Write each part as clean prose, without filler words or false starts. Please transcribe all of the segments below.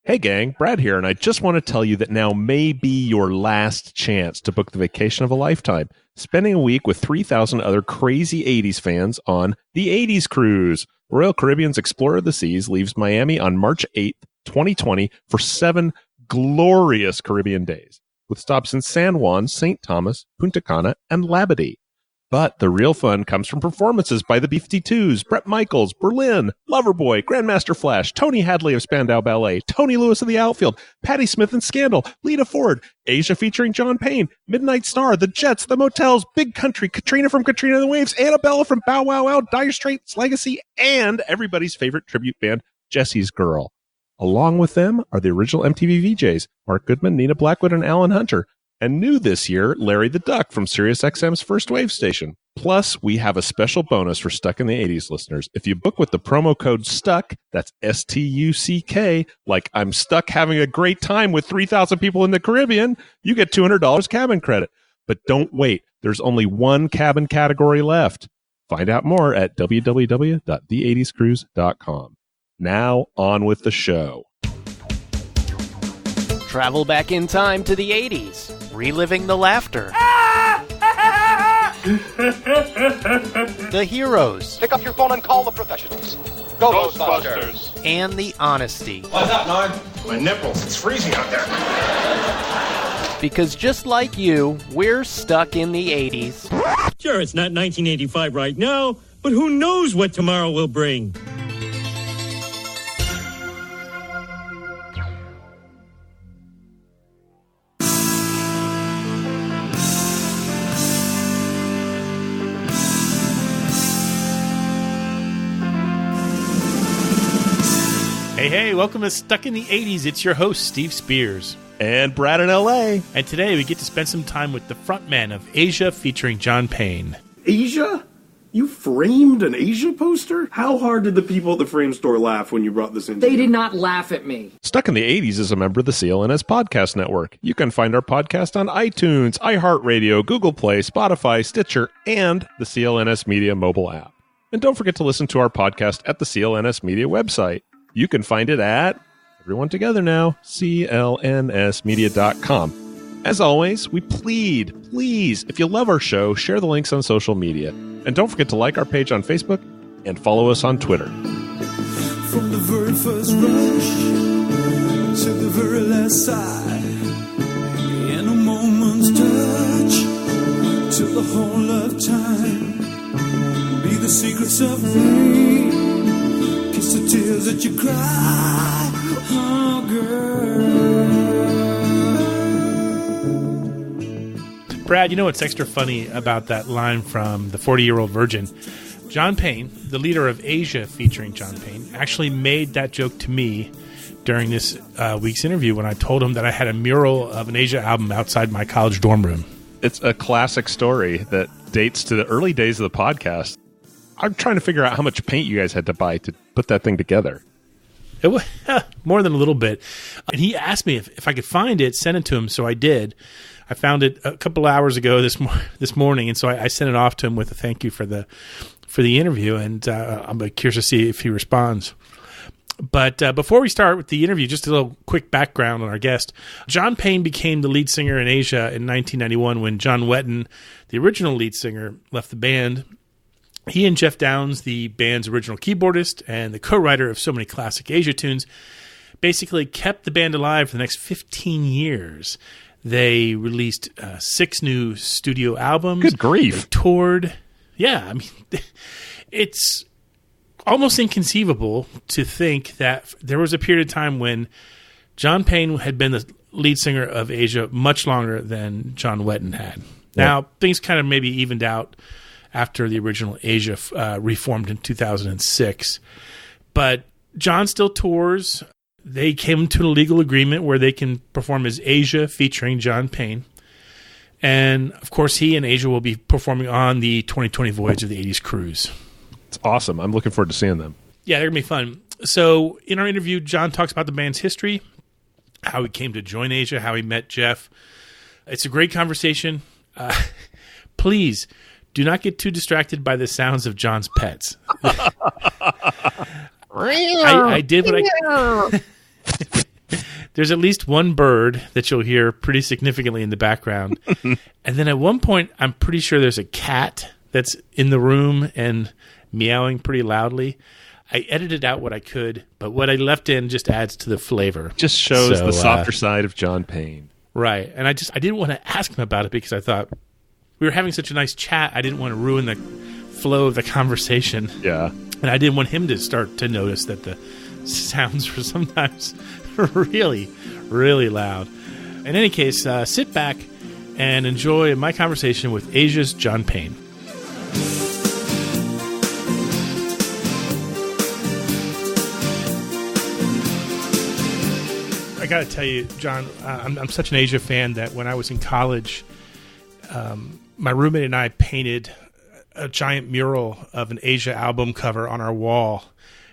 Hey gang, Brad here, and I just want to tell you that now may be your last chance to book the vacation of a lifetime, spending a week with 3,000 other crazy 80s fans on the 80s Cruise. Royal Caribbean's Explorer of the Seas leaves Miami on March 8th, 2020 for 7 glorious Caribbean days, with stops in San Juan, St. Thomas, Punta Cana, and Labadee. But the real fun comes from performances by the B-52s, Bret Michaels, Berlin, Loverboy, Grandmaster Flash, Tony Hadley of Spandau Ballet, Tony Lewis of the Outfield, Patti Smith and Scandal, Lita Ford, Asia featuring John Payne, Midnight Star, The Jets, The Motels, Big Country, Katrina from Katrina and the Waves, Annabella from Bow Wow Wow, Dire Straits Legacy, and everybody's favorite tribute band, Jesse's Girl. Along with them are the original MTV VJs, Mark Goodman, Nina Blackwood, and Alan Hunter. And new this year, Larry the Duck from SiriusXM's First Wave station. Plus, we have a special bonus for Stuck in the 80s listeners. If you book with the promo code STUCK, that's STUCK, like I'm stuck having a great time with 3,000 people in the Caribbean, you get $200 cabin credit. But don't wait. There's only one cabin category left. Find out more at www.the80scruise.com. Now, on with the show. Travel back in time to the 80s, reliving the laughter, the heroes, Pick up your phone and call the professionals. Ghostbusters. and the honesty. What's up, Nard? My nipples. It's freezing out there. Because just like you, we're stuck in the 80s. Sure, it's not 1985 right now, but who knows what tomorrow will bring. Hey, welcome to Stuck in the 80s. It's your host, Steve Spears. And Brad in L.A. And today we get to spend some time with the frontman of Asia featuring John Payne. Asia? You framed an Asia poster? How hard did the people at the frame store laugh when you brought this in? They did not laugh at me. Stuck in the 80s is a member of the CLNS Podcast Network. You can find our podcast on iTunes, iHeartRadio, Google Play, Spotify, Stitcher, and the CLNS Media mobile app. And don't forget to listen to our podcast at the CLNS Media website. You can find it at, everyone together now, clnsmedia.com. As always, we plead, please, if you love our show, share the links on social media. And don't forget to like our page on Facebook and follow us on Twitter. From the very first rush to the very last sigh, in a moment's touch to the whole of time, be the secrets of me. Kiss the tears that you cry, oh girl. Brad, you know what's extra funny about that line from the 40-Year-Old Virgin? John Payne, the leader of Asia featuring John Payne, actually made that joke to me during this week's interview when I told him that I had a mural of an Asia album outside my college dorm room. It's a classic story that dates to the early days of the podcast. I'm trying to figure out how much paint you guys had to buy to put that thing together. It was more than a little bit. And he asked me if I could find it, send it to him, so I did. I found it a couple hours ago this morning, and so I sent it off to him with a thank you for the interview, and I'm curious to see if he responds. But before we start with the interview, just a little quick background on our guest. John Payne became the lead singer in Asia in 1991 when John Wetton, the original lead singer, left the band. He and Geoff Downes, the band's original keyboardist and the co-writer of so many classic Asia tunes, basically kept the band alive for the next 15 years. They released 6 new studio albums. Good grief. They toured. Yeah, I mean, it's almost inconceivable to think that there was a period of time when John Payne had been the lead singer of Asia much longer than John Wetton had. Now, things kind of maybe evened out after the original Asia reformed in 2006. But John still tours. They came to a legal agreement where they can perform as Asia featuring John Payne. And, of course, he and Asia will be performing on the 2020 voyage of the 80s Cruise. It's awesome. I'm looking forward to seeing them. Yeah, they're going to be fun. So in our interview, John talks about the band's history, how he came to join Asia, how he met Geoff. It's a great conversation. Please do not get too distracted by the sounds of John's pets. I did what I there's at least one bird that you'll hear pretty significantly in the background. And then at one point, I'm pretty sure there's a cat that's in the room and meowing pretty loudly. I edited out what I could, but what I left in just adds to the flavor. Just shows the softer side of John Payne. Right. And I didn't want to ask him about it because I thought we were having such a nice chat. I didn't want to ruin the flow of the conversation. Yeah. And I didn't want him to start to notice that the sounds were sometimes really, really loud. In any case, sit back and enjoy my conversation with Asia's John Payne. I got to tell you, John, I'm such an Asia fan that when I was in college, my roommate and I painted a giant mural of an Asia album cover on our wall,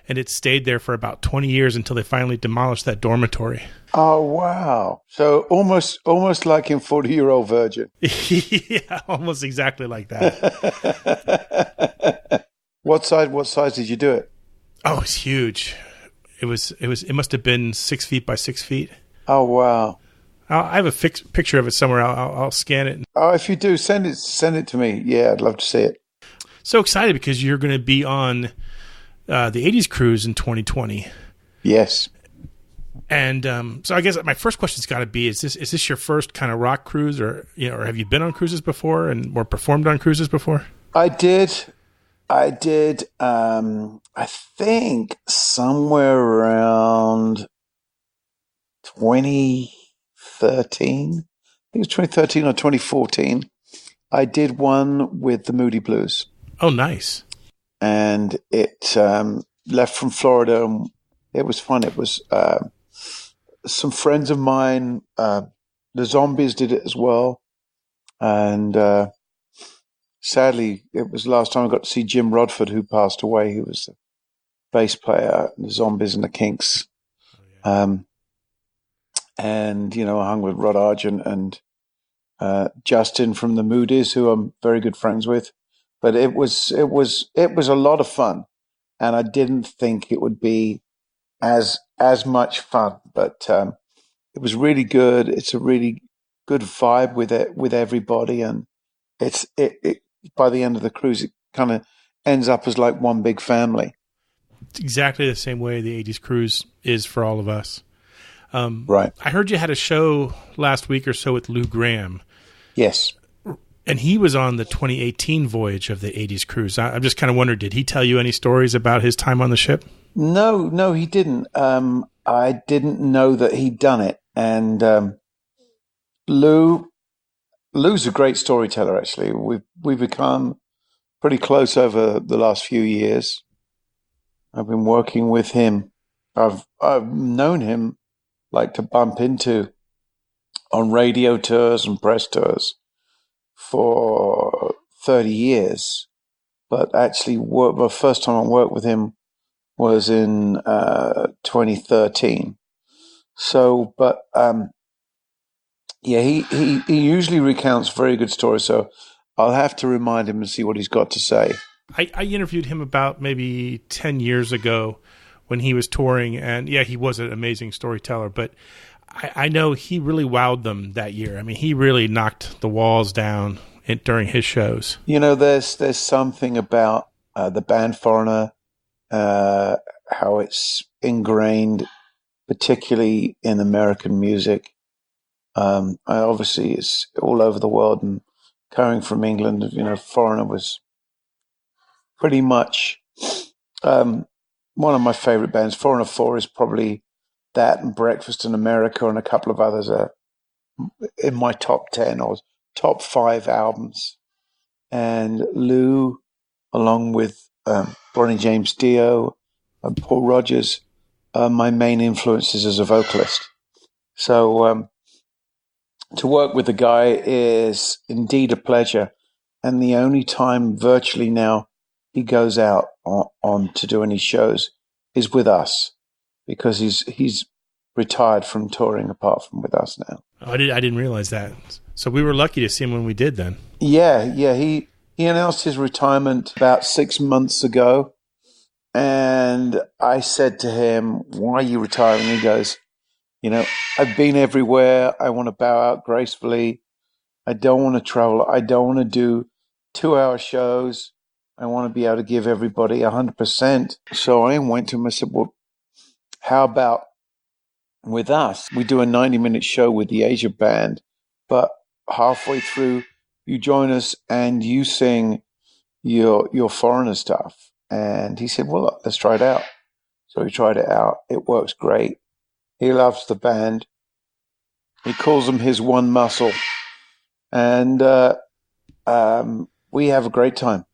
and it stayed there for about 20 years until they finally demolished that dormitory. Oh, wow. So almost like in 40-Year-Old Virgin. Yeah, almost exactly like that. What size did you do it? Oh, it's huge. It must have been 6 feet by 6 feet. Oh, wow. I have a picture of it somewhere. I'll scan it. Oh, if you do, send it to me. Yeah, I'd love to see it. So excited because you're going to be on the 80s cruise in 2020. Yes. And so I guess my first question's got to be: Is this your first kind of rock cruise, or have you been on cruises before or performed on cruises before? I did. I think somewhere around 2013. I think it was 2013 or 2014. I did one with the Moody Blues. Oh, nice. And it left from Florida, and it was fun. It was some friends of mine, the Zombies did it as well. And sadly, it was the last time I got to see Jim Rodford, who passed away. He was the bass player in the Zombies and the Kinks. Oh, yeah. And, I hung with Rod Argent and Justin from the Moody's, who I'm very good friends with. But it was a lot of fun, and I didn't think it would be as much fun. But it was really good. It's a really good vibe with everybody, and it by the end of the cruise, it kind of ends up as like one big family. It's exactly the same way the 80s cruise is for all of us. Right. I heard you had a show last week or so with Lou Gramm. Yes. And he was on the 2018 voyage of the 80s cruise. I'm just kind of wondering, did he tell you any stories about his time on the ship? No, he didn't. I didn't know that he'd done it. And Lou's a great storyteller, actually. We've become pretty close over the last few years. I've been working with him. I've known him like to bump into on radio tours and press tours for 30 years. But actually, the first time I worked with him was in 2013. So, but he usually recounts very good stories. So I'll have to remind him and see what he's got to say. I interviewed him about maybe 10 years ago when he was touring, and yeah, he was an amazing storyteller, but I know he really wowed them that year. I mean, he really knocked the walls down during his shows. There's something about the band Foreigner, how it's ingrained, particularly in American music. Obviously, it's all over the world, and coming from England, Foreigner was pretty much one of my favorite bands. Foreigner 4 is probably that, and Breakfast in America and a couple of others are in my top 10 or top 5 albums. And Lou, along with Ronnie James Dio and Paul Rodgers, are my main influences as a vocalist. So to work with the guy is indeed a pleasure. And the only time virtually now he goes out on to do any shows is with us, because he's retired from touring apart from with us now. Oh, I didn't realize that. So we were lucky to see him when we did then. Yeah. He announced his retirement about 6 months ago. And I said to him, "Why are you retiring?" He goes, I've been everywhere. I want to bow out gracefully. I don't want to travel. I don't want to do 2-hour shows. I want to be able to give everybody 100%. So I went to him. I said, well, how about with us? We do a 90-minute show with the Asia band, but halfway through, you join us and you sing your foreigner stuff. And he said, well, look, let's try it out. So we tried it out. It works great. He loves the band. He calls them his one muscle. And we have a great time.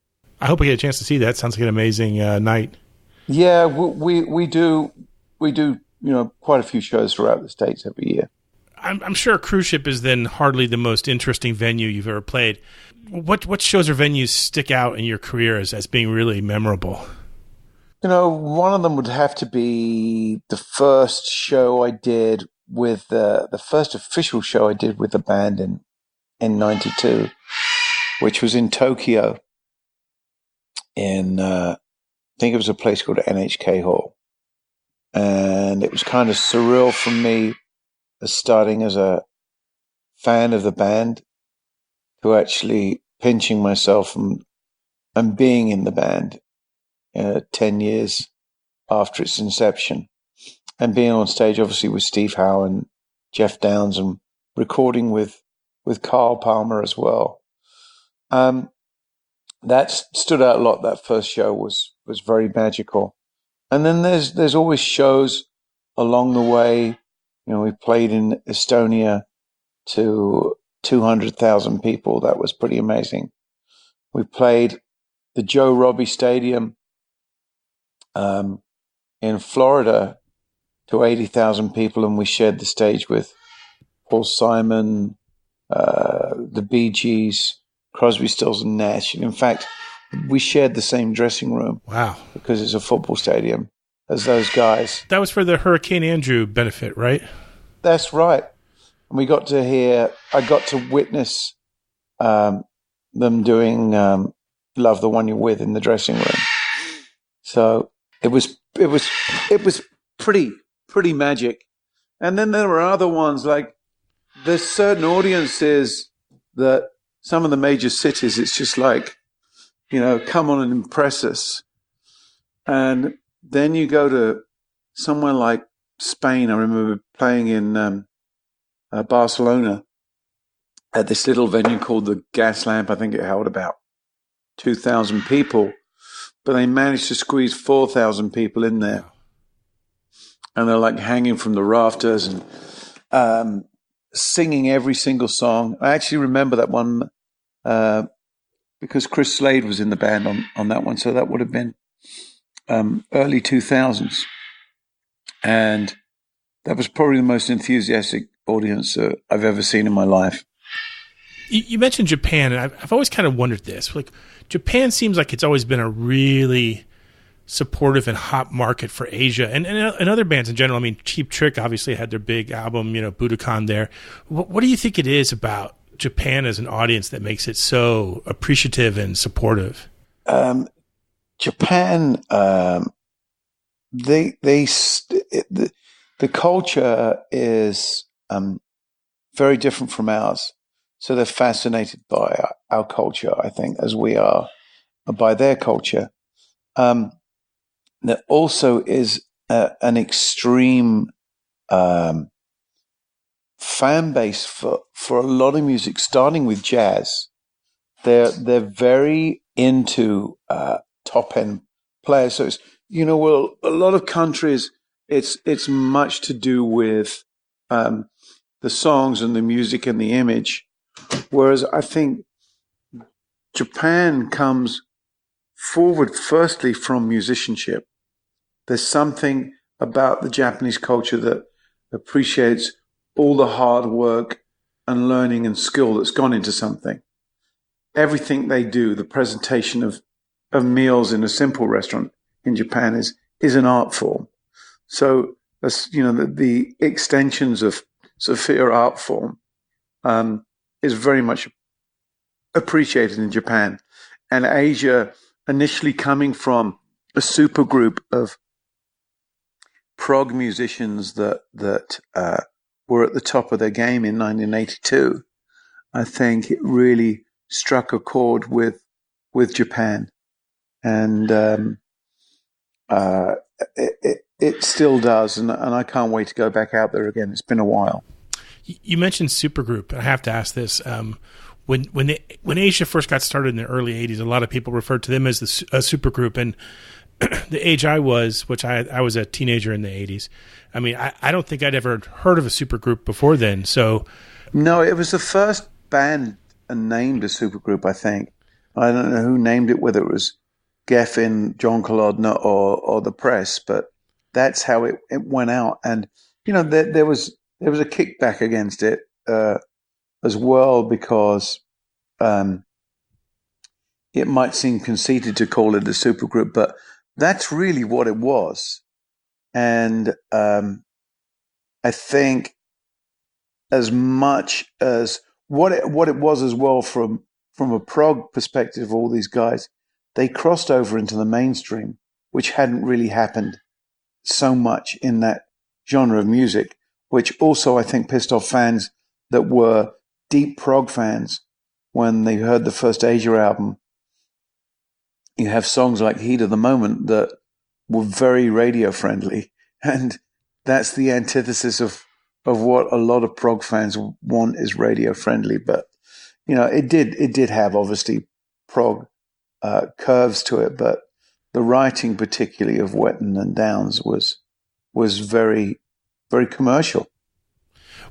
I hope we get a chance to see that. Sounds like an amazing night. Yeah, we do quite a few shows throughout the States every year. I'm sure a cruise ship is then hardly the most interesting venue you've ever played. What shows or venues stick out in your career as being really memorable? One of them would have to be the first show I did with the first official show I did with the band in 92, which was in Tokyo in, I think it was a place called NHK Hall. And it was kind of surreal for me starting as a fan of the band to actually pinching myself and being in the band 10 years after its inception, and being on stage obviously with Steve Howe and Geoff Downes and recording with Carl Palmer as well. That stood out a lot. That first show was very magical. And then there's always shows along the way. We played in Estonia to 200,000 people. That was pretty amazing. We played the Joe Robbie Stadium in Florida to 80,000 people, and we shared the stage with Paul Simon, the Bee Gees, Crosby, Stills, and Nash. And in fact, we shared the same dressing room. Wow. Because it's a football stadium as those guys. That was for the Hurricane Andrew benefit, right? That's right. And I got to witness them doing Love the One You're With in the dressing room. So it was pretty magic. And then there were other ones, like there's certain audiences that some of the major cities, it's just like, come on and impress us. And then you go to somewhere like Spain. I remember playing in Barcelona at this little venue called the Gas Lamp. I think it held about 2,000 people, but they managed to squeeze 4,000 people in there. And they're like hanging from the rafters and singing every single song. I actually remember that one because Chris Slade was in the band on that one. So that would have been early 2000s. And that was probably the most enthusiastic audience I've ever seen in my life. You mentioned Japan, and I've always kind of wondered this. Like, Japan seems like it's always been a really supportive and hot market for Asia and other bands in general. I mean, Cheap Trick obviously had their big album, Budokan there. What do you think it is about Japan as an audience that makes it so appreciative and supportive? Japan, the culture is very different from ours. So they're fascinated by our culture, I think, as we are by their culture. There also is an extreme fan base for a lot of music, starting with jazz. They're very into top end players. So it's, well, a lot of countries, it's much to do with the songs and the music and the image. Whereas I think Japan comes forward firstly from musicianship. There's something about the Japanese culture that appreciates all the hard work and learning and skill that's gone into something. Everything they do, the presentation of meals in a simple restaurant in Japan is an art form. So that's, the extensions of Sophia art form is very much appreciated in Japan. And Asia, initially coming from a supergroup of prog musicians that were at the top of their game in 1982, I think it really struck a chord with Japan, and it still does, and I can't wait to go back out there again. It's been a while. You mentioned supergroup. I have to ask this. When Asia first got started in the early 80s, a lot of people referred to them as a supergroup. And the age I was, which I was a teenager in the 80s, I mean, I don't think I'd ever heard of a supergroup before then. So, no, it was the first band named a supergroup, I think. I don't know who named it, whether it was Geffen, John Kolodner, or the press, but that's how it went out. And, you know, there was a kickback against it as well, because it might seem conceited to call it a supergroup, but that's really what it was. And I think as much as what it was as well, from a prog perspective, all these guys, they crossed over into the mainstream, which hadn't really happened so much in that genre of music, which also I think pissed off fans that were deep prog fans when they heard the first Asia album. You have songs like Heat of the Moment that were very radio friendly, and that's the antithesis of what a lot of prog fans want, is radio friendly. But you know, it did have obviously prog curves to it, but the writing, particularly of Wetton and Downes, was very, very commercial.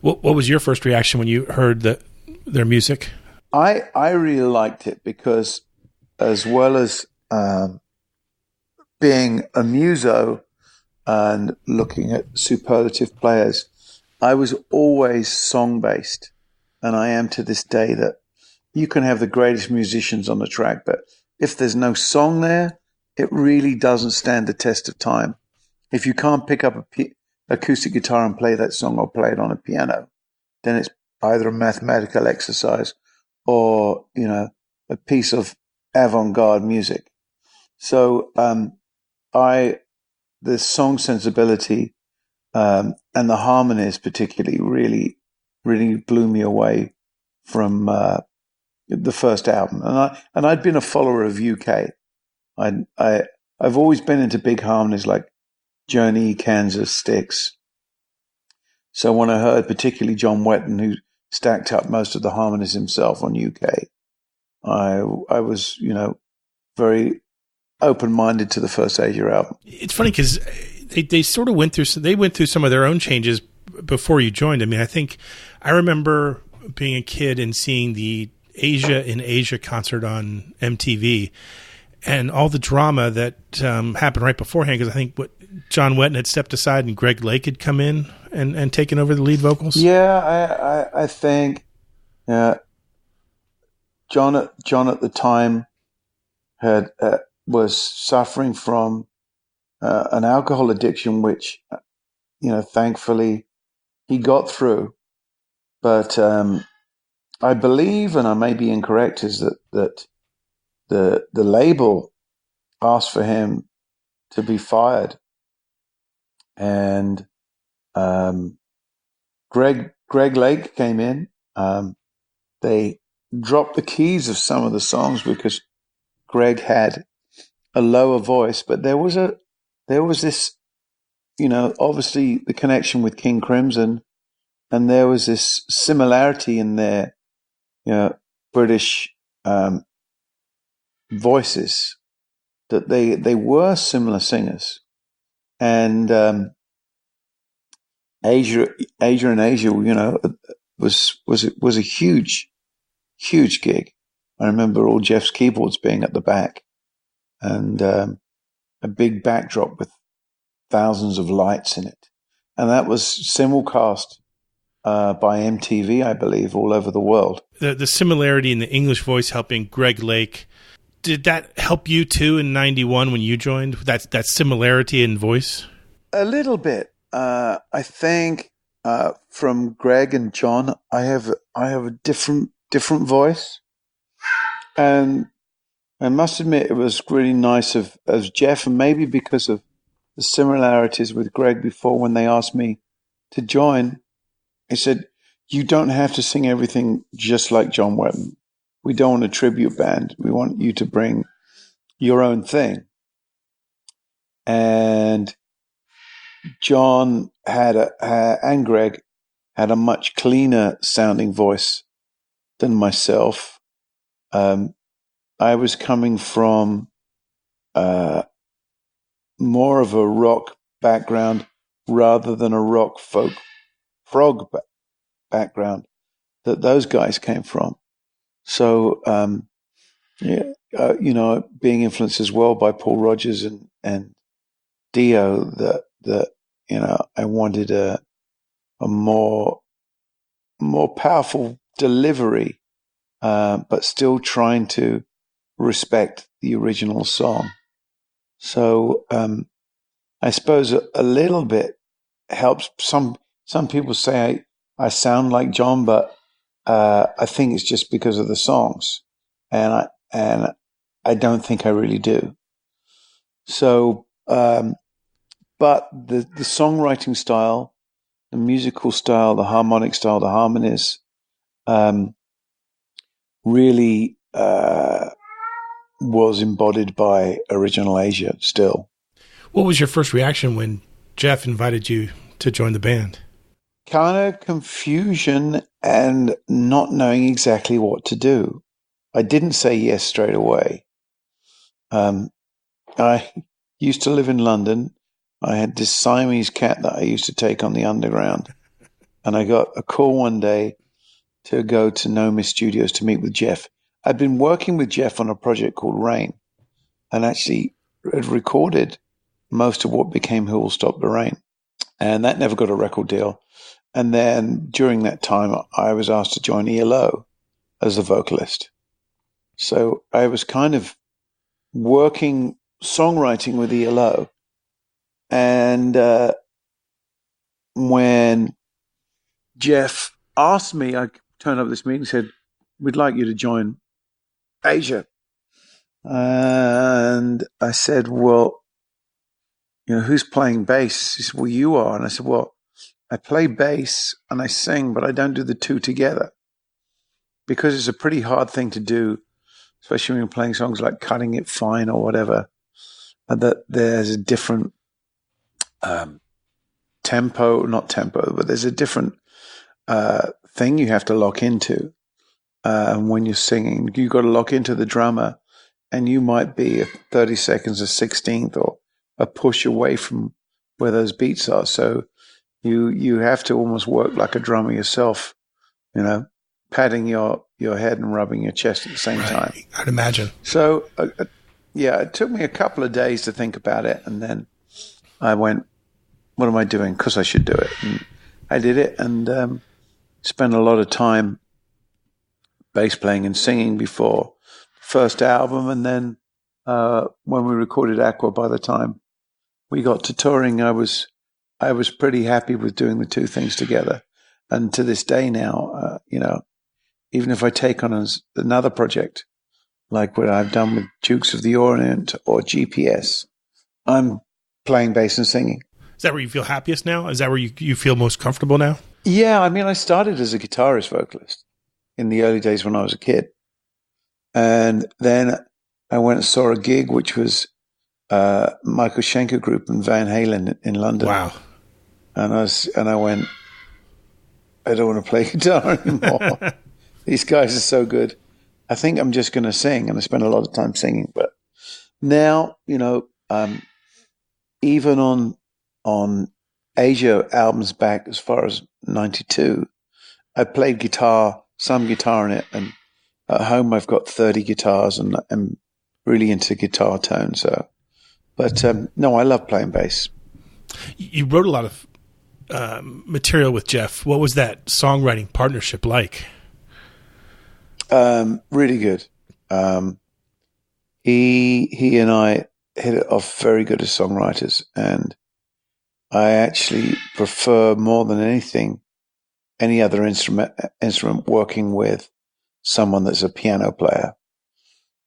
what was your first reaction when you heard their music? I really liked it because, as well as being a muso and looking at superlative players, I was always song-based, and I am to this day. That you can have the greatest musicians on the track, but if there's no song there, it really doesn't stand the test of time. If you can't pick up a acoustic guitar and play that song, or play it on a piano, then it's either a mathematical exercise or, you know, a piece of avant-garde music. So the song sensibility and the harmonies particularly really blew me away from the first album. And I'd been a follower of UK. I've always been into big harmonies like Journey, Kansas, Styx. So when I heard particularly John Wetton, who stacked up most of the harmonies himself on UK, I was, you know, very open-minded to the first Asia album. It's funny because they sort of went through some of their own changes before you joined. I mean, I remember being a kid and seeing the Asia in Asia concert on MTV, and all the drama that happened right beforehand, because I think John Wetton had stepped aside and Greg Lake had come in and taken over the lead vocals. Yeah, I think John at the time was suffering from an alcohol addiction, which, you know, thankfully he got through. But I believe, and I may be incorrect, is that the label asked for him to be fired, and Greg Lake came in. They dropped the keys of some of the songs because Greg had a lower voice, but there was this, you know, obviously the connection with King Crimson, and there was this similarity in their, you know, British voices, that they were similar singers. And Asia in Asia, you know, was a huge gig. I remember all Geoff's keyboards being at the back, and a big backdrop with thousands of lights in it, and that was simulcast by MTV, I believe, all over the world. The similarity in the English voice helping Greg Lake, did that help you too in '91 when you joined? That similarity in voice? A little bit. I think from Greg and John, I have a different voice, and I must admit it was really nice of Geoff, and maybe because of the similarities with Greg before when they asked me to join. He said, you don't have to sing everything just like John Wetton. We don't want a tribute band. We want you to bring your own thing. And John and Greg had a much cleaner sounding voice than myself. I was coming from more of a rock background rather than a rock folk prog background that those guys came from. So, being influenced as well by Paul Rodgers and Dio, that I wanted a more powerful delivery, but still trying to respect the original song. So I suppose a little bit helps. Some people say I sound like John, but I think it's just because of the songs, and I don't think I really do. So, but the songwriting style, the musical style, the harmonic style, the harmonies, really was embodied by Original Asia still. What was your first reaction when Geoff invited you to join the band? Kind of confusion and not knowing exactly what to do. I didn't say yes straight away. I used to live in London. I had this Siamese cat that I used to take on the underground. And I got a call one day to go to Nomi Studios to meet with Geoff. I'd been working with Geoff on a project called Rain, and actually had recorded most of what became Who Will Stop the Rain. And that never got a record deal. And then during that time, I was asked to join ELO as a vocalist. So I was kind of working songwriting with ELO. And when Geoff asked me, I turned up at this meeting and said, we'd like you to join Asia. And I said, well, who's playing bass? He said, well, you are. And I said, well, I play bass and I sing, but I don't do the two together because it's a pretty hard thing to do, especially when you're playing songs like Cutting It Fine or whatever, and that there's a different but there's a different thing you have to lock into. When you're singing, you've got to lock into the drummer, and you might be 30 seconds, a 16th, or a push away from where those beats are. So you have to almost work like a drummer yourself, patting your head and rubbing your chest at the same time. I'd imagine. So, it took me a couple of days to think about it, and then I went, what am I doing? Because I should do it. And I did it, and spent a lot of time bass playing and singing before the first album, and then when we recorded Aqua, by the time we got to touring, I was pretty happy with doing the two things together. And to this day now, even if I take on another project, like what I've done with Dukes of the Orient or GPS, I'm playing bass and singing. Is that where you feel happiest now? Is that where you feel most comfortable now? Yeah, I mean, I started as a guitarist vocalist in the early days when I was a kid. And then I went and saw a gig, which was Michael Schenker Group and Van Halen in London. Wow. And I went, I don't want to play guitar anymore. These guys are so good. I think I'm just going to sing. And I spent a lot of time singing. But now, even on Asia albums back as far as 92, I played guitar, some guitar in it. And at home, I've got 30 guitars and I'm really into guitar tone. So, but no, I love playing bass. You wrote a lot of material with Geoff. What was that songwriting partnership like? Really good. He and I hit it off very good as songwriters, and I actually prefer more than anything, any other instrument working with someone that's a piano player.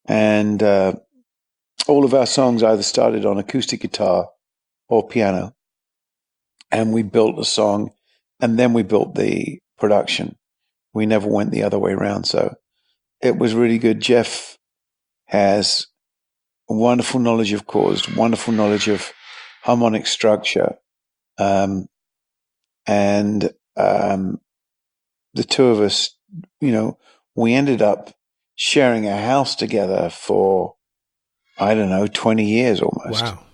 And all of our songs either started on acoustic guitar or piano. And we built the song, and then we built the production. We never went the other way around. So it was really good. Geoff has a wonderful knowledge of chords, wonderful knowledge of harmonic structure. And the two of us, we ended up sharing a house together for, 20 years almost. Wow.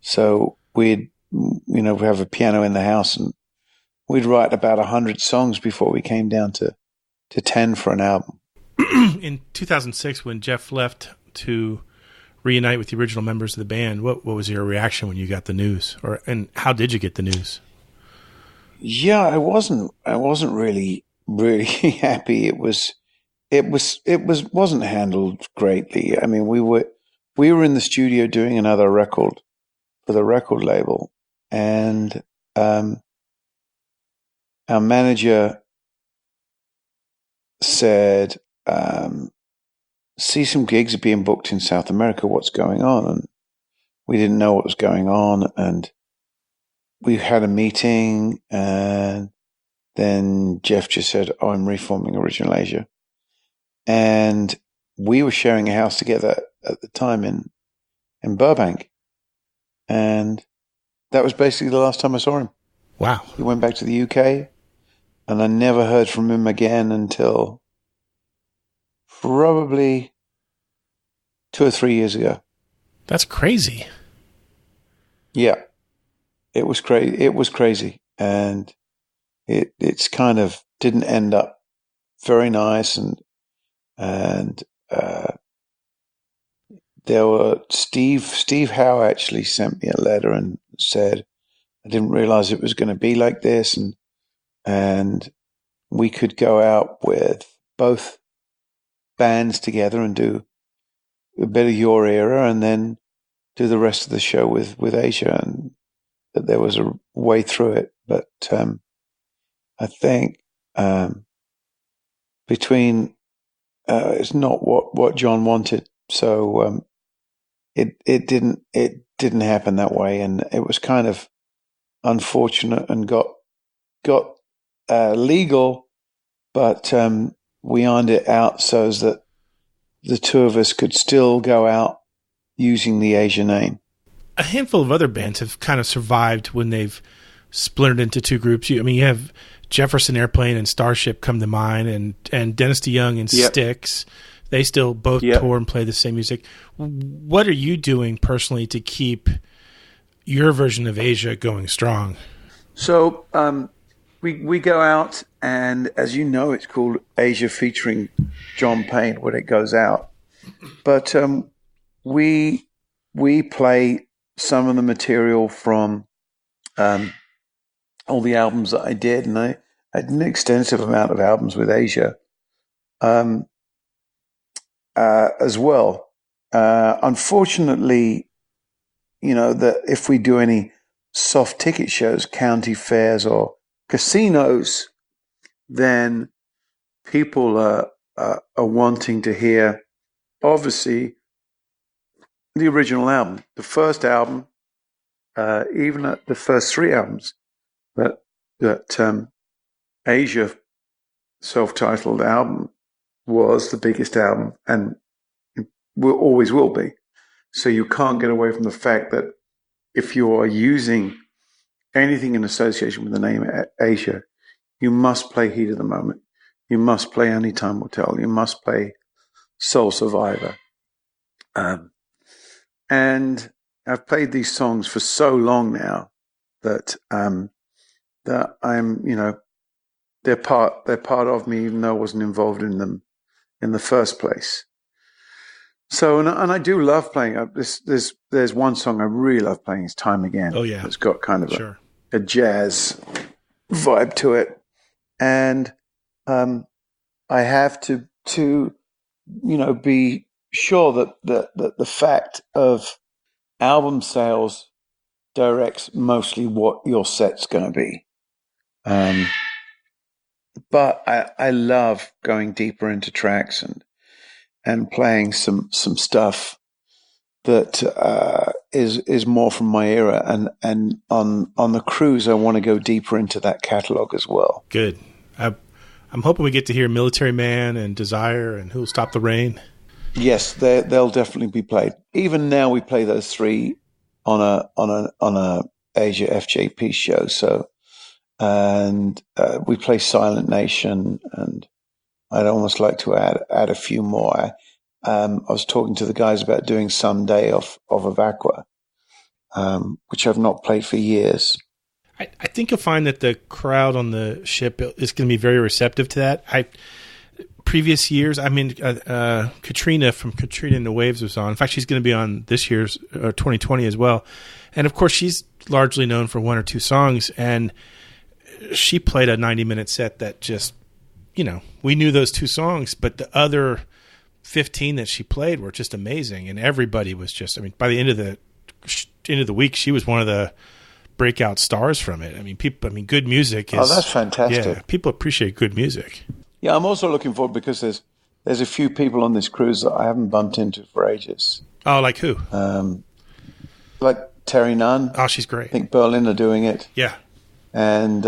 So we have a piano in the house, and we'd write about 100 songs before we came down to 10 for an album. In 2006, when Geoff left to reunite with the original members of the band, what was your reaction when you got the news, and how did you get the news? Yeah, I wasn't really happy. It wasn't handled greatly. I mean, we were in the studio doing another record for the record label, and our manager said, see some gigs are being booked in South America, what's going on? And we didn't know what was going on, and we had a meeting, and then Geoff just said, I'm reforming Original Asia. And we were sharing a house together at the time in Burbank. And that was basically the last time I saw him. Wow. He went back to the UK, and I never heard from him again until probably 2 or 3 years ago. That's crazy. Yeah. It was crazy. And it's kind of didn't end up very nice. And there were Steve Howe actually sent me a letter and said, I didn't realize it was going to be like this. And we could go out with both bands together and do a bit of your era and then do the rest of the show with Asia, and that there was a way through it. But I think between it's not what John wanted, so it didn't happen that way, and it was kind of unfortunate and got legal, but we ironed it out so that the two of us could still go out using the Asia name. A handful of other bands have kind of survived when they've splintered into two groups. You have Jefferson Airplane and Starship come to mind, and Dennis DeYoung and Styx. They still both tour and play the same music. What are you doing personally to keep your version of Asia going strong? So we go out, and as you know, it's called Asia featuring John Payne when it goes out. But we play some of the material from all the albums that I did, and I had an extensive amount of albums with Asia as well. Unfortunately, that if we do any soft ticket shows, county fairs or casinos, then people are wanting to hear, obviously, the original album. The first album, even the first 3 albums that Asia self-titled album was the biggest album, and always will be. So you can't get away from the fact that if you are using anything in association with the name Asia, you must play Heat of the Moment. You must play Anytime Will Tell. You must play Soul Survivor. And I've played these songs for so long now that I'm, they're part of me, even though I wasn't involved in them in the first place. So, and I do love playing. There's one song I really love playing. It's Time Again. Oh yeah, it's got kind of a jazz vibe to it, and I have to be sure that the fact of album sales directs mostly what your set's going to be. But I love going deeper into tracks and playing some stuff that is more from my era, and on the cruise, I want to go deeper into that catalog as well. Good. I'm hoping we get to hear Military Man and Desire and Who'll Stop the Rain. Yes, they'll definitely be played. Even now, we play those three on a Asia FJP show. So, and we play Silent Nation, and I'd almost like to add a few more. I was talking to the guys about doing Someday of Evaqua, which I've not played for years. I think you'll find that the crowd on the ship is going to be very receptive to that. Previous years, Katrina from Katrina and the Waves was on. In fact, she's going to be on this year's 2020 as well. And of course, she's largely known for one or two songs. And she played a 90-minute set that just, we knew those two songs, but the other 15 that she played were just amazing. And everybody was just, by the end of the week, she was one of the breakout stars from it. Good music is... Oh, that's fantastic. Yeah, people appreciate good music. Yeah, I'm also looking forward because there's a few people on this cruise that I haven't bumped into for ages. Oh, like who? Like Terry Nunn. Oh, she's great. I think Berlin are doing it. Yeah. And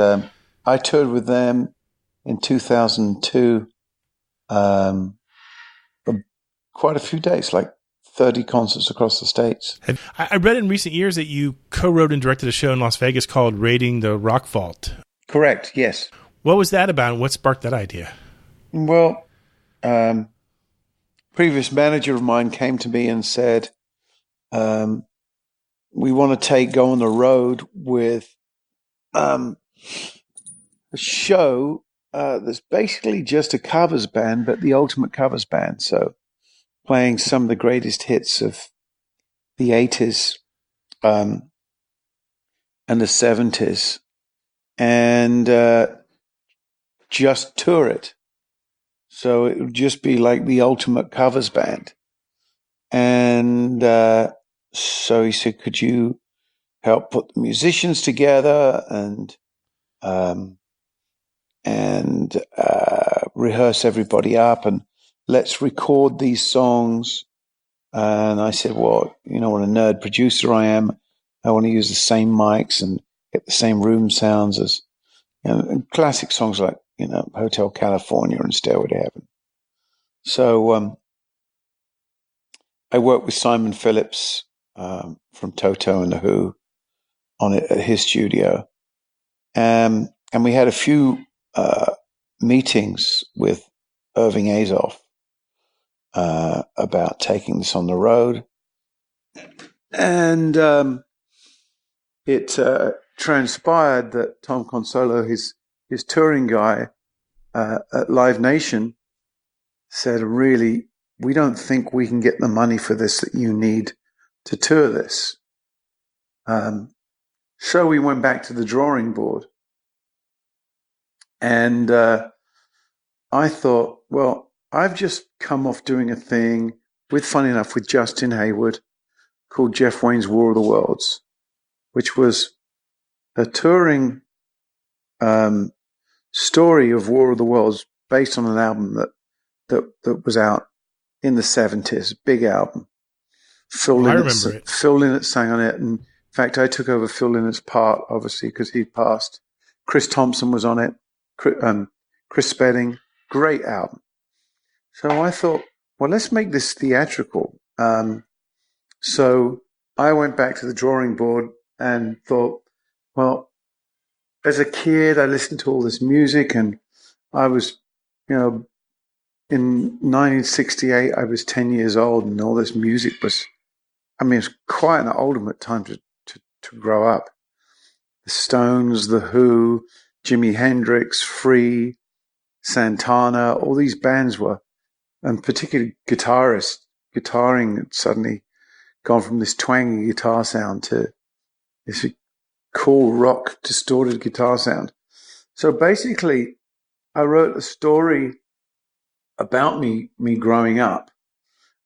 I toured with them in 2002 for quite a few days, like 30 concerts across the States. I read in recent years that you co-wrote and directed a show in Las Vegas called Raiding the Rock Vault. Correct, yes. What was that about, and what sparked that idea? Well, previous manager of mine came to me and said, we want to go on the road with a show that's basically just a covers band, but the ultimate covers band. So playing some of the greatest hits of the 80s and the 70s, and just tour it. So it would just be like the ultimate covers band. And so he said, could you help put the musicians together and rehearse everybody up, and let's record these songs. And I said, well, what a nerd producer I am. I want to use the same mics and get the same room sounds as and classic songs like, Hotel California and Stairway to Heaven. So I worked with Simon Phillips from Toto and The Who on it at his studio. And we had a few meetings with Irving Azoff about taking this on the road. And it transpired that Tom Consolo, his touring guy at Live Nation, said, really, we don't think we can get the money for this that you need to tour this. So we went back to the drawing board. And I thought, well, I've just come off doing a thing funny enough, with Justin Hayward called Jeff Wayne's War of the Worlds, which was a touring story of War of the Worlds based on an album that was out in the 70s, big album. Phil Lynott sang on it. And in fact, I took over Phil Lynnott's part, obviously, because he'd passed. Chris Thompson was on it. Chris Spedding, great album. So I thought, well, let's make this theatrical. So I went back to the drawing board and thought, well, as a kid, I listened to all this music, and I was, in 1968, I was 10 years old, and all this music was, it's quite an ultimate time to grow up. The Stones, The Who, Jimi Hendrix, Free, Santana, all these bands were, and particularly guitaring had suddenly gone from this twangy guitar sound to this cool rock distorted guitar sound. So basically, I wrote a story about me growing up.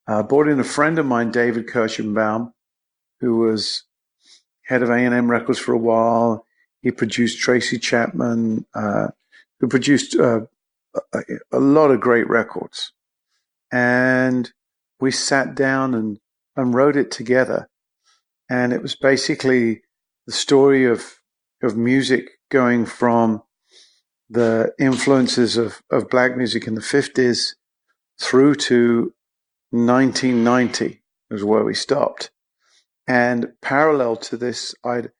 I brought in a friend of mine, David Kirschenbaum, who was head of A&M Records for a while. He produced Tracy Chapman, who produced a lot of great records. And we sat down and wrote it together. And it was basically the story of music going from the influences of black music in the 50s through to 1990 is where we stopped. And parallel to this, I'd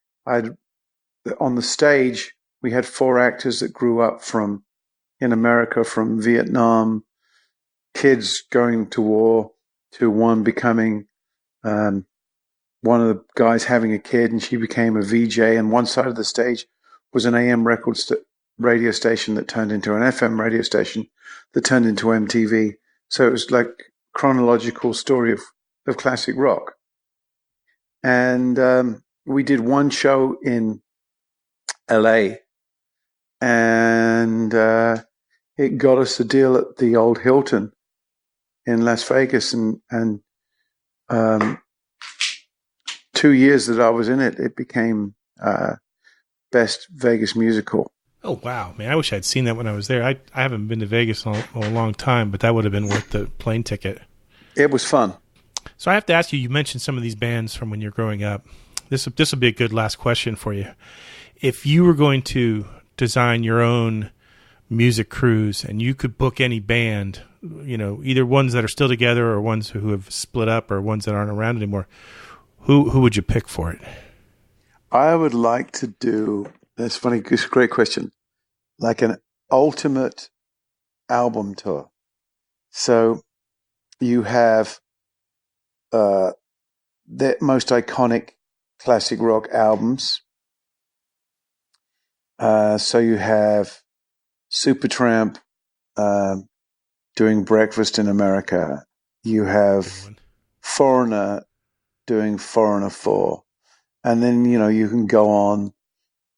on the stage, we had 4 actors that grew up in America from Vietnam, kids going to war, to one becoming, one of the guys having a kid, and she became a VJ. And one side of the stage was an AM radio station that turned into an FM radio station that turned into MTV. So it was like chronological story of classic rock. And we did one show in LA, and it got us a deal at the old Hilton in Las Vegas. And 2 years that I was in it, it became best Vegas musical. Oh, wow, man. I wish I'd seen that when I was there. I haven't been to Vegas in a long time, but that would have been worth the plane ticket. It was fun. So I have to ask you mentioned some of these bands from when you're growing up. This will be a good last question for you. If you were going to design your own music cruise and you could book any band, either ones that are still together or ones who have split up or ones that aren't around anymore, who would you pick for it? I would like to do, that's funny, it's a great question, like an ultimate album tour. So you have the most iconic classic rock albums. So you have Supertramp doing Breakfast in America. You have Foreigner doing Foreigner 4. And then, you can go on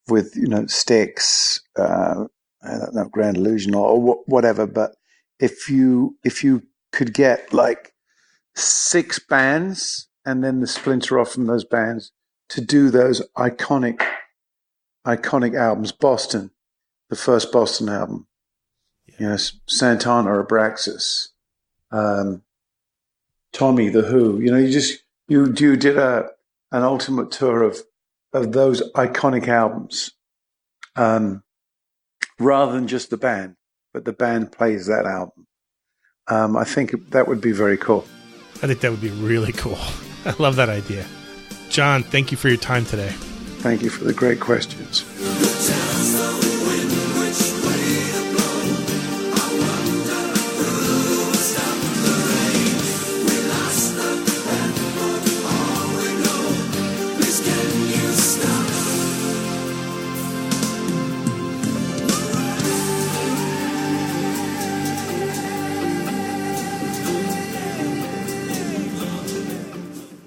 with, Styx, I don't know, Grand Illusion or whatever. But if you could get like 6 bands and then the splinter off from those bands to do those iconic albums, Boston, the first Boston album, Santana or Abraxas, Tommy, The Who, you did an ultimate tour of those iconic albums, rather than just the band, but the band plays that album. I think that would be very cool. I think that would be really cool. I love that idea. John, thank you for your time today. Thank you for the great questions.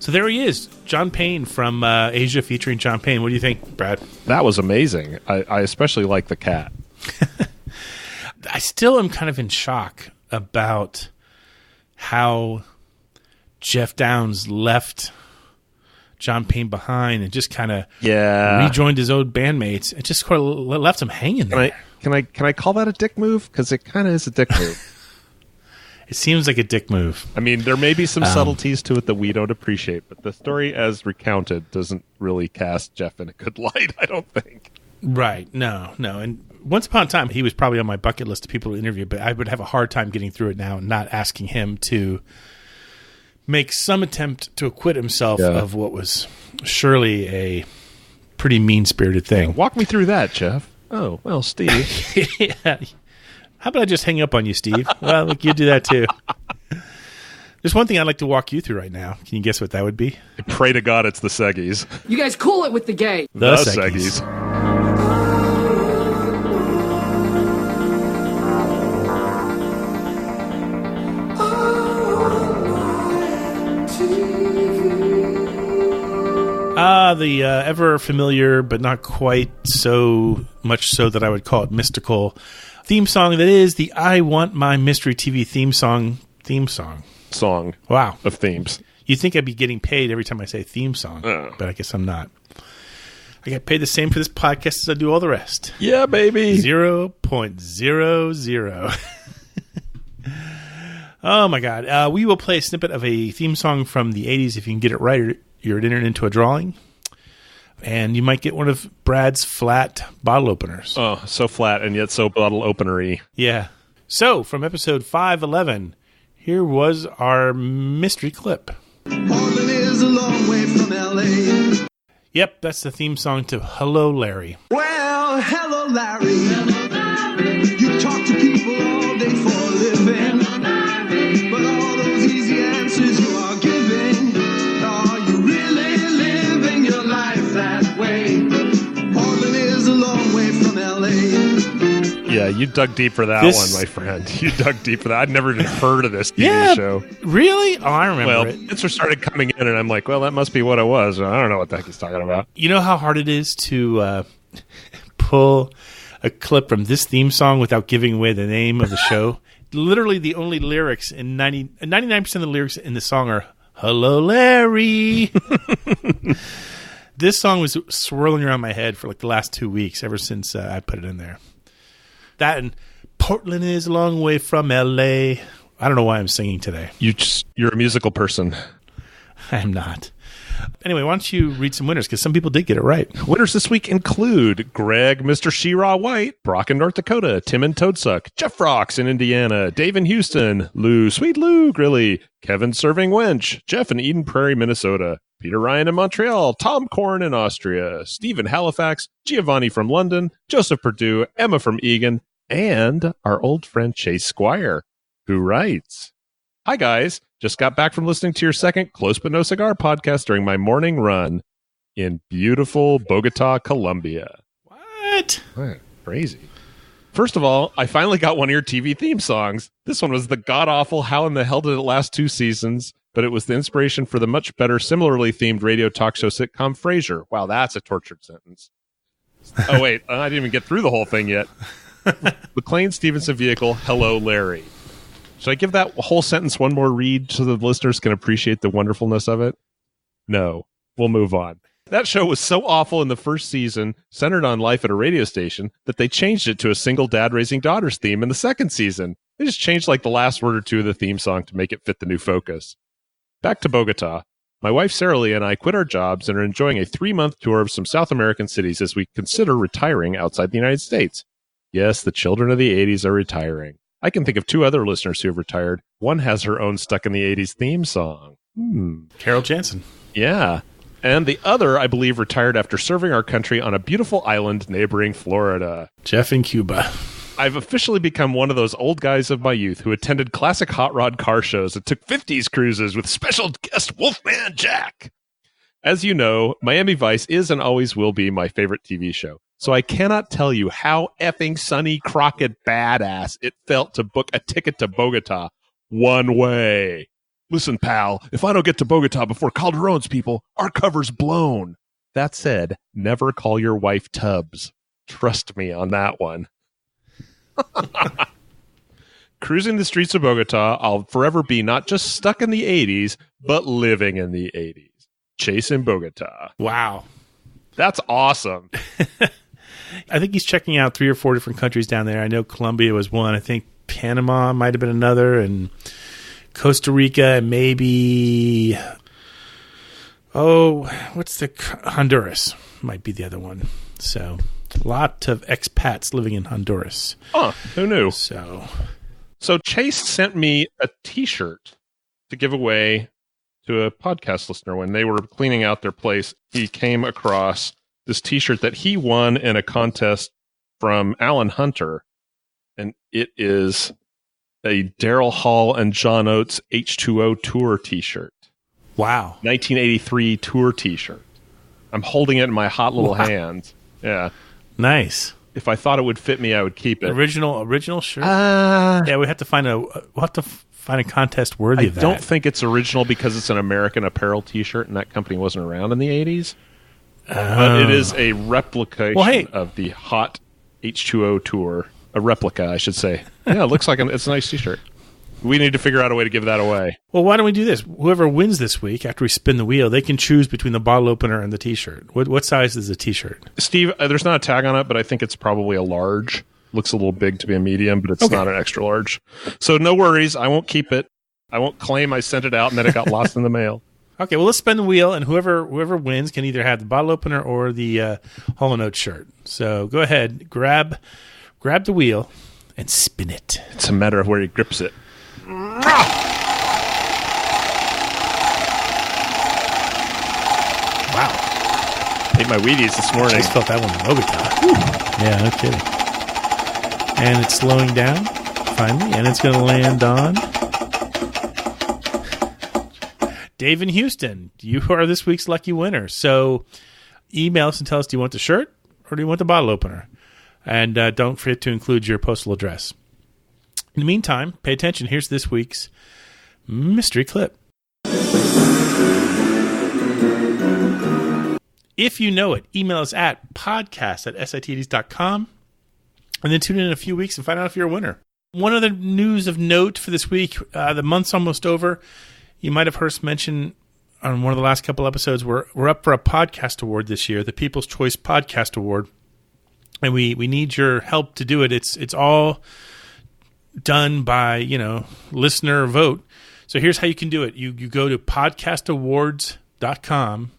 So there he is, John Payne from Asia featuring John Payne. What do you think, Brad? That was amazing. I especially like the cat. I still am kind of in shock about how Geoff Downes left John Payne behind and just kind of rejoined his old bandmates and just sort of left him hanging there. Can I call that a dick move? Because it kind of is a dick move. It seems like a dick move. I mean, there may be some subtleties to it that we don't appreciate, but the story as recounted doesn't really cast Geoff in a good light, I don't think. Right. No. And once upon a time, he was probably on my bucket list of people to interview, but I would have a hard time getting through it now and not asking him to make some attempt to acquit himself of what was surely a pretty mean-spirited thing. Yeah, walk me through that, Geoff. Oh, well, Steve. Yeah. How about I just hang up on you, Steve? Well, look, you do that too. There's one thing I'd like to walk you through right now. Can you guess what that would be? I pray to God it's the Seggies. You guys cool it with the gay. The Seggies. The ever familiar, but not quite so much so that I would call it mystical theme song that is the I Want My Mystery TV theme song. Wow. Of themes. You'd think I'd be getting paid every time I say theme song, but I guess I'm not. I get paid the same for this podcast as I do all the rest. Yeah, baby. 0.00. Oh, my God. We will play a snippet of a theme song from the 80s if you can get it right. you're entered into a drawing, and you might get one of Brad's flat bottle openers. Oh, so flat and yet so bottle openery. Yeah. So, from episode 511, here was our mystery clip. Portland is a long way from L.A. Yep, that's the theme song to Hello, Larry. Well, hello, Larry. You talk to people all day for a living. But all those easy answers you are giving, are you really living your life that way? Portland is a long way from L.A. Yeah, you dug deep for that one, my friend. You dug deep for that. I'd never even heard of this TV show. Really? Oh, I remember it. Well, answers started coming in, and I'm like, well, that must be what it was. I don't know what the heck he's talking about. You know how hard it is to pull a clip from this theme song without giving away the name of the show? Literally, the only lyrics in 99% of the lyrics in the song are "Hello, Larry." This song was swirling around my head for like the last 2 weeks, ever since I put it in there. That and Portland is a long way from L.A. I don't know why I'm singing today. You're a musical person. I'm not. Anyway, why don't you read some winners? Because some people did get it right. Winners this week include Greg, Mr. She-Ra White, Brock in North Dakota, Tim in Toadsuck, Jeff Rocks in Indiana, Dave in Houston, Lou, Sweet Lou Grilly, Kevin Serving Wench, Jeff in Eden Prairie, Minnesota, Peter Ryan in Montreal, Tom Korn in Austria, Steve in Halifax, Giovanni from London, Joseph Perdue, Emma from Egan, and our old friend Chase Squire, who writes, "Hi guys, just got back from listening to your second Close But No Cigar podcast during my morning run in beautiful Bogota, Colombia." What? Crazy. First of all, I finally got one of your TV theme songs. This one was the god-awful How in the Hell Did It Last 2 seasons, but it was the inspiration for the much better, similarly themed radio talk show sitcom Frasier. Wow, that's a tortured sentence. Oh, wait, I didn't even get through the whole thing yet. McLean Stevenson vehicle, Hello, Larry. Should I give that whole sentence one more read so the listeners can appreciate the wonderfulness of it? No. We'll move on. That show was so awful in the first season, centered on life at a radio station, that they changed it to a single dad raising daughters theme in the second season. They just changed like the last word or two of the theme song to make it fit the new focus. Back to Bogota. My wife Sarah Lee and I quit our jobs and are enjoying a 3-month tour of some South American cities as we consider retiring outside the United States. Yes, the children of the 80s are retiring. I can think of 2 other listeners who have retired. One has her own Stuck in the 80s theme song. Carol Jansen. Yeah. And the other, I believe, retired after serving our country on a beautiful island neighboring Florida. Jeff in Cuba. I've officially become one of those old guys of my youth who attended classic hot rod car shows and took 50s cruises with special guest Wolfman Jack. As you know, Miami Vice is and always will be my favorite TV show. So I cannot tell you how effing Sonny Crockett badass it felt to book a ticket to Bogota one way. Listen, pal, if I don't get to Bogota before Calderon's people, our cover's blown. That said, never call your wife Tubbs. Trust me on that one. Cruising the streets of Bogota, I'll forever be not just stuck in the 80s, but living in the 80s. Chase in Bogota. Wow. That's awesome. I think he's checking out 3 or 4 different countries down there. I know Colombia was one. I think Panama might have been another, and Costa Rica, and maybe Honduras might be the other one. So a lot of expats living in Honduras. Oh, who knew? So Chase sent me a T-shirt to give away to a podcast listener when they were cleaning out their place. He came across this T-shirt that he won in a contest from Alan Hunter, and it is a Daryl Hall and John Oates H2O Tour T-shirt. Wow. 1983 Tour T-shirt. I'm holding it in my hot little hand. Yeah. Nice. If I thought it would fit me, I would keep it. Original shirt? Yeah, we have to find a contest worthy of that. I don't think it's original because it's an American Apparel T-shirt, and that company wasn't around in the 80s. But it is a replication of the Hot H2O Tour. A replica, I should say. Yeah, it looks like it's a nice T-shirt. We need to figure out a way to give that away. Well, why don't we do this? Whoever wins this week, after we spin the wheel, they can choose between the bottle opener and the T-shirt. What size is the T-shirt? Steve, there's not a tag on it, but I think it's probably a large. Looks a little big to be a medium, but it's not an extra large. So no worries. I won't keep it. I won't claim I sent it out and then it got lost in the mail. Okay, well, let's spin the wheel, and whoever wins can either have the bottle opener or the Hall & Oates shirt. So go ahead, grab the wheel, and spin it. It's a matter of where he grips it. Wow. Ate my Wheaties this morning. I just felt that one in Obita. Yeah, no kidding. And it's slowing down, finally, and it's going to land on Dave in Houston. You are this week's lucky winner. So email us and tell us, do you want the shirt or do you want the bottle opener? And don't forget to include your postal address. In the meantime, pay attention. Here's this week's mystery clip. If you know it, email us at podcast@sitds.com and then tune in a few weeks and find out if you're a winner. One other news of note for this week, the month's almost over. You might have heard us mention on one of the last couple episodes, we're up for a podcast award this year, the People's Choice Podcast Award. And we need your help to do it. It's all done by, listener vote. So here's how you can do it. You go to podcastawards.com.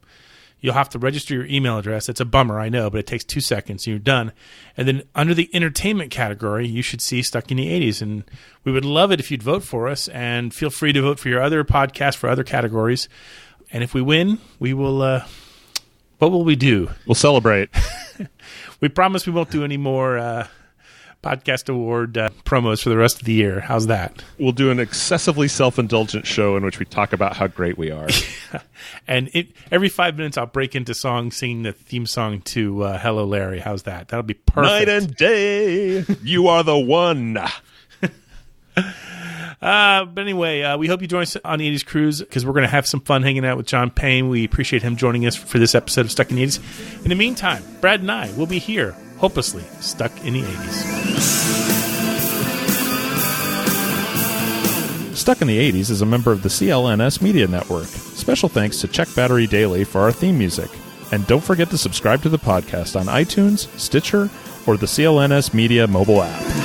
You'll have to register your email address. It's a bummer, I know, but it takes 2 seconds and you're done. And then under the entertainment category, you should see Stuck in the 80s. And we would love it if you'd vote for us, and feel free to vote for your other podcasts for other categories. And if we win, we will, what will we do? We'll celebrate. We promise we won't do any more podcast award promos for the rest of the year. How's that? We'll do an excessively self-indulgent show in which we talk about how great we are. And every 5 minutes, I'll break into song singing the theme song to Hello, Larry. How's that? That'll be perfect. Night and day, you are the one. But anyway, we hope you join us on the 80s Cruise, because we're going to have some fun hanging out with John Payne. We appreciate him joining us for this episode of Stuck in the 80s. In the meantime, Brad and I will be here, hopelessly stuck in the 80s. Stuck in the 80s is a member of the CLNS Media Network. Special thanks to Check Battery Daily for our theme music. And don't forget to subscribe to the podcast on iTunes, Stitcher, or the CLNS Media mobile app.